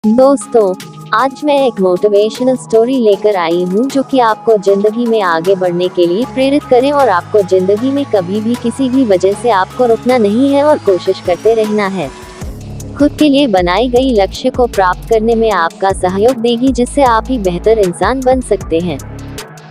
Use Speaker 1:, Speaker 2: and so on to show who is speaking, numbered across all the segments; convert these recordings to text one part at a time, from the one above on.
Speaker 1: दोस्तों, आज मैं एक मोटिवेशनल स्टोरी लेकर आई हूँ जो कि आपको जिंदगी में आगे बढ़ने के लिए प्रेरित करें और आपको जिंदगी में कभी भी किसी भी वजह से आपको रुकना नहीं है और कोशिश करते रहना है। खुद के लिए बनाई गई लक्ष्य को प्राप्त करने में आपका सहयोग देगी, जिससे आप ही बेहतर इंसान बन सकते हैं।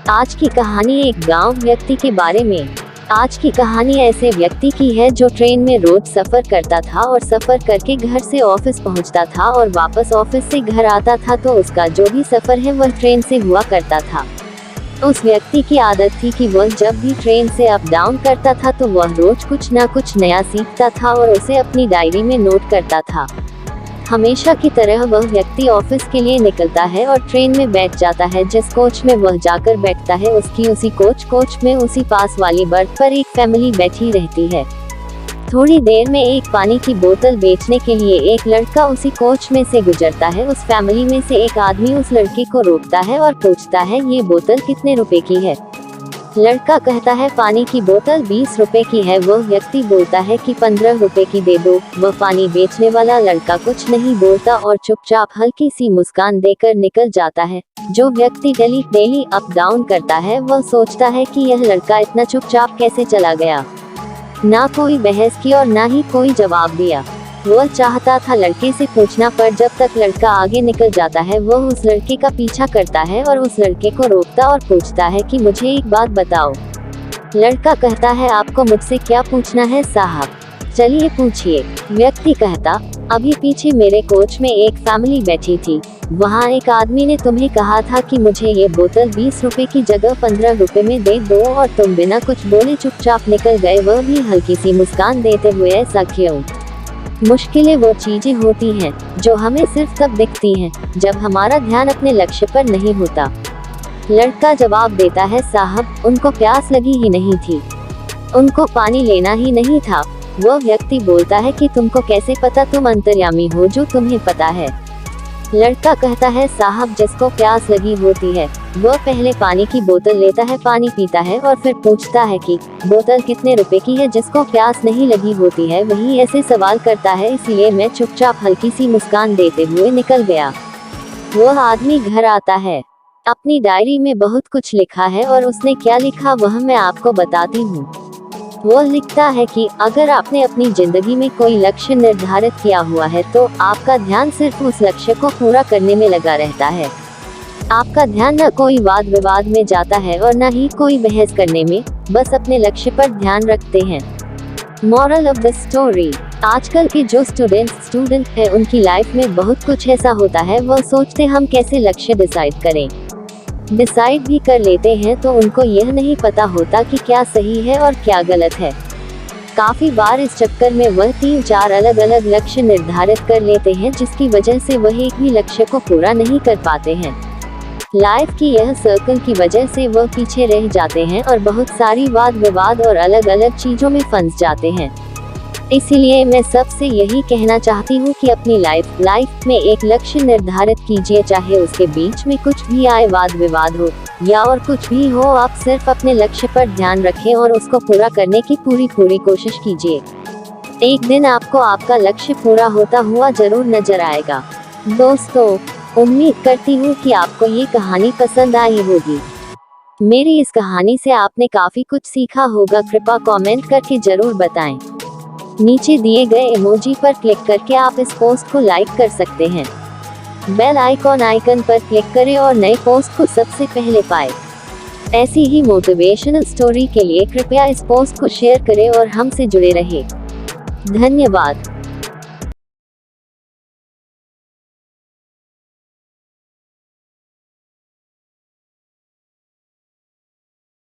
Speaker 1: आज की कहानी एक गाँव व्यक्ति के बारे में। आज की कहानी ऐसे व्यक्ति की है जो ट्रेन में रोज सफर करता था और सफर करके घर से ऑफिस पहुंचता था और वापस ऑफिस से घर आता था, तो उसका जो भी सफर है वह ट्रेन से हुआ करता था। उस व्यक्ति की आदत थी कि वह जब भी ट्रेन से अप डाउन करता था तो वह रोज कुछ ना कुछ नया सीखता था और उसे अपनी डायरी में नोट करता था। हमेशा की तरह वह व्यक्ति ऑफिस के लिए निकलता है और ट्रेन में बैठ जाता है। जिस कोच में वह जाकर बैठता है उसकी उसी कोच में उसी पास वाली बर्थ पर एक फैमिली बैठी रहती है। थोड़ी देर में एक पानी की बोतल बेचने के लिए एक लड़का उसी कोच में से गुजरता है। उस फैमिली में से एक आदमी उस लड़के को रोकता है और पूछता है, ये बोतल कितने रुपए की है? लड़का कहता है, पानी की बोतल 20 रुपए की है। वह व्यक्ति बोलता है कि 15 रुपए की दे दो। वह पानी बेचने वाला लड़का कुछ नहीं बोलता और चुपचाप हल्की सी मुस्कान देकर निकल जाता है। जो व्यक्ति डेली अप डाउन करता है वह सोचता है कि यह लड़का इतना चुपचाप कैसे चला गया। ना कोई बहस की और ना ही कोई जवाब दिया। वह चाहता था लड़के से पूछना, पर जब तक लड़का आगे निकल जाता है वह उस लड़के का पीछा करता है और उस लड़के को रोकता और पूछता है कि मुझे एक बात बताओ। लड़का कहता है, आपको मुझसे क्या पूछना है साहब? चलिए पूछिए। व्यक्ति कहता, अभी पीछे मेरे कोच में एक फैमिली बैठी थी। वहाँ एक आदमी ने तुम्हें कहा था कि मुझे ये बोतल 20 रुपए की जगह 15 रुपए में दे दो और तुम बिना कुछ बोले चुपचाप निकल गए, वह भी हल्की सी मुस्कान देते हुए। ऐसा क्यों? मुश्किलें वो चीजें होती हैं जो हमें सिर्फ तब दिखती हैं जब हमारा ध्यान अपने लक्ष्य पर नहीं होता। लड़का जवाब देता है, साहब उनको प्यास लगी ही नहीं थी, उनको पानी लेना ही नहीं था। वह व्यक्ति बोलता है कि तुमको कैसे पता? तुम अंतर्यामी हो जो तुम्हें पता है। लड़का कहता है, साहब जिसको प्यास लगी होती है वह पहले पानी की बोतल लेता है, पानी पीता है और फिर पूछता है कि बोतल कितने रुपए की है। जिसको प्यास नहीं लगी होती है वही ऐसे सवाल करता है, इसलिए मैं चुपचाप हल्की सी मुस्कान देते हुए निकल गया। वह आदमी घर आता है। अपनी डायरी में बहुत कुछ लिखा है और उसने क्या लिखा वह मैं आपको बताती हूँ। वह लिखता है कि अगर आपने अपनी जिंदगी में कोई लक्ष्य निर्धारित किया हुआ है तो आपका ध्यान सिर्फ उस लक्ष्य को पूरा करने में लगा रहता है। आपका ध्यान न कोई वाद विवाद में जाता है और न ही कोई बहस करने में, बस अपने लक्ष्य पर ध्यान रखते हैं। मॉरल ऑफ द स्टोरी, आजकल के जो स्टूडेंट है उनकी लाइफ में बहुत कुछ ऐसा होता है, वह सोचते हम कैसे लक्ष्य डिसाइड करें। डिसाइड भी कर लेते हैं तो उनको यह नहीं पता होता कि क्या सही है और क्या गलत है। काफी बार इस चक्कर में वह 3-4 अलग-अलग लक्ष्य निर्धारित कर लेते हैं, जिसकी वजह से वह एक भी लक्ष्य को पूरा नहीं कर पाते हैं। लाइफ की यह सर्कल की वजह से वह पीछे रह जाते हैं और बहुत सारी वाद विवाद और अलग अलग चीजों में फंस जाते हैं। इसीलिए मैं सबसे यही कहना चाहती हूँ कि अपनी लाइफ में एक लक्ष्य निर्धारित कीजिए, चाहे उसके बीच में कुछ भी आए, वाद विवाद हो या और कुछ भी हो, आप सिर्फ अपने लक्ष्य पर ध्यान रखें और उसको पूरा करने की पूरी कोशिश कीजिए। एक दिन आपको आपका लक्ष्य पूरा होता हुआ जरूर नजर आएगा। दोस्तों, उम्मीद करती हूँ कि आपको ये कहानी पसंद आई होगी। मेरी इस कहानी से आपने काफी कुछ सीखा होगा। कृपया कमेंट करके जरूर बताएं। नीचे दिए गए इमोजी पर क्लिक करके आप इस पोस्ट को लाइक कर सकते हैं। बेल आइकन पर क्लिक करें और नए पोस्ट को सबसे पहले पाएं। ऐसी ही मोटिवेशनल स्टोरी के लिए कृपया इस पोस्ट को शेयर करें और हमसे जुड़े रहें। धन्यवाद।